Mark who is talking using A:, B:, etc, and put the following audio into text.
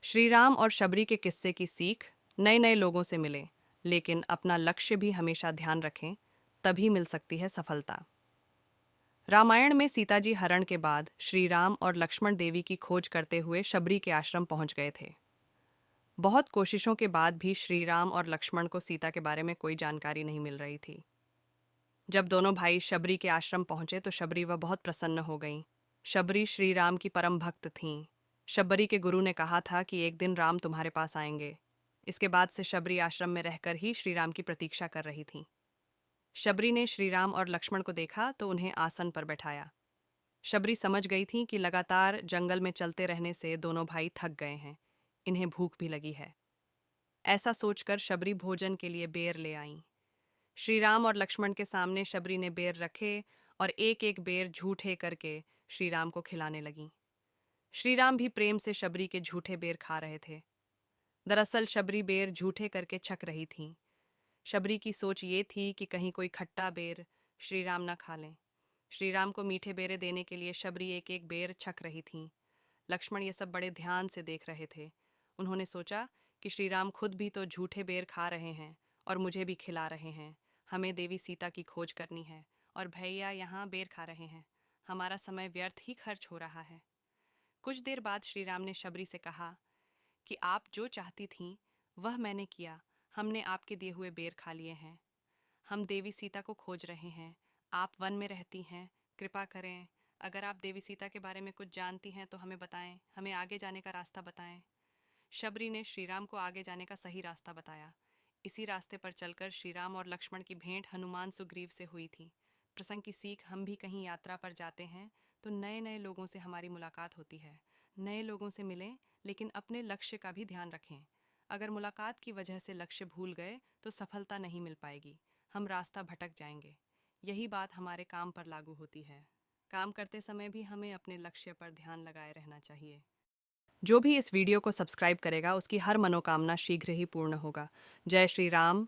A: श्री राम और शबरी के किस्से की सीख। नए नए लोगों से मिलें, लेकिन अपना लक्ष्य भी हमेशा ध्यान रखें, तभी मिल सकती है सफलता। रामायण में सीता जी हरण के बाद श्री राम और लक्ष्मण देवी की खोज करते हुए शबरी के आश्रम पहुंच गए थे। बहुत कोशिशों के बाद भी श्री राम और लक्ष्मण को सीता के बारे में कोई जानकारी नहीं मिल रही थी। जब दोनों भाई शबरी के आश्रम पहुंचे तो शबरी वह बहुत प्रसन्न हो गईं। शबरी श्री राम की परम भक्त थीं। शबरी के गुरु ने कहा था कि एक दिन राम तुम्हारे पास आएंगे। इसके बाद से शबरी आश्रम में रहकर ही श्री राम की प्रतीक्षा कर रही थीं। शबरी ने श्री राम और लक्ष्मण को देखा तो उन्हें आसन पर बैठाया। शबरी समझ गई थी कि लगातार जंगल में चलते रहने से दोनों भाई थक गए हैं। इन्हें भूख भी लगी है। ऐसा सोचकर शबरी भोजन के लिए बेर ले आईं। श्री राम और लक्ष्मण के सामने शबरी ने बेर रखे और एक एक बेर झूठे करके श्री राम को खिलाने लगीं। श्री राम भी प्रेम से शबरी के झूठे बेर खा रहे थे। दरअसल शबरी बेर झूठे करके छक रही थीं। शबरी की सोच ये थी कि कहीं कोई खट्टा बेर श्री राम न खा लें। श्री राम को मीठे बेरे देने के लिए शबरी एक एक बेर छक रही थीं। लक्ष्मण ये सब बड़े ध्यान से देख रहे थे। उन्होंने सोचा कि श्री राम खुद भी तो झूठे बेर खा रहे हैं और मुझे भी खिला रहे हैं। हमें देवी सीता की खोज करनी है और भैया यहाँ बेर खा रहे हैं। हमारा समय व्यर्थ ही खर्च हो रहा है। कुछ देर बाद श्री राम ने शबरी से कहा कि आप जो चाहती थीं वह मैंने किया। हमने आपके दिए हुए बेर खा लिए हैं। हम देवी सीता को खोज रहे हैं। आप वन में रहती हैं, कृपा करें। अगर आप देवी सीता के बारे में कुछ जानती हैं तो हमें बताएं, हमें आगे जाने का रास्ता बताएं। शबरी ने श्रीराम को आगे जाने का सही रास्ता बताया। इसी रास्ते पर चलकर श्रीराम और लक्ष्मण की भेंट हनुमान सुग्रीव से हुई थी। प्रसंग की सीख, हम भी कहीं यात्रा पर जाते हैं तो नए नए लोगों से हमारी मुलाकात होती है। नए लोगों से मिलें, लेकिन अपने लक्ष्य का भी ध्यान रखें। अगर मुलाकात की वजह से लक्ष्य भूल गए तो सफलता नहीं मिल पाएगी। हम रास्ता भटक जाएंगे। यही बात हमारे काम पर लागू होती है। काम करते समय भी हमें अपने लक्ष्य पर ध्यान लगाए रहना चाहिए। जो भी इस वीडियो को सब्सक्राइब करेगा उसकी हर मनोकामना शीघ्र ही पूर्ण होगा। जय श्री राम।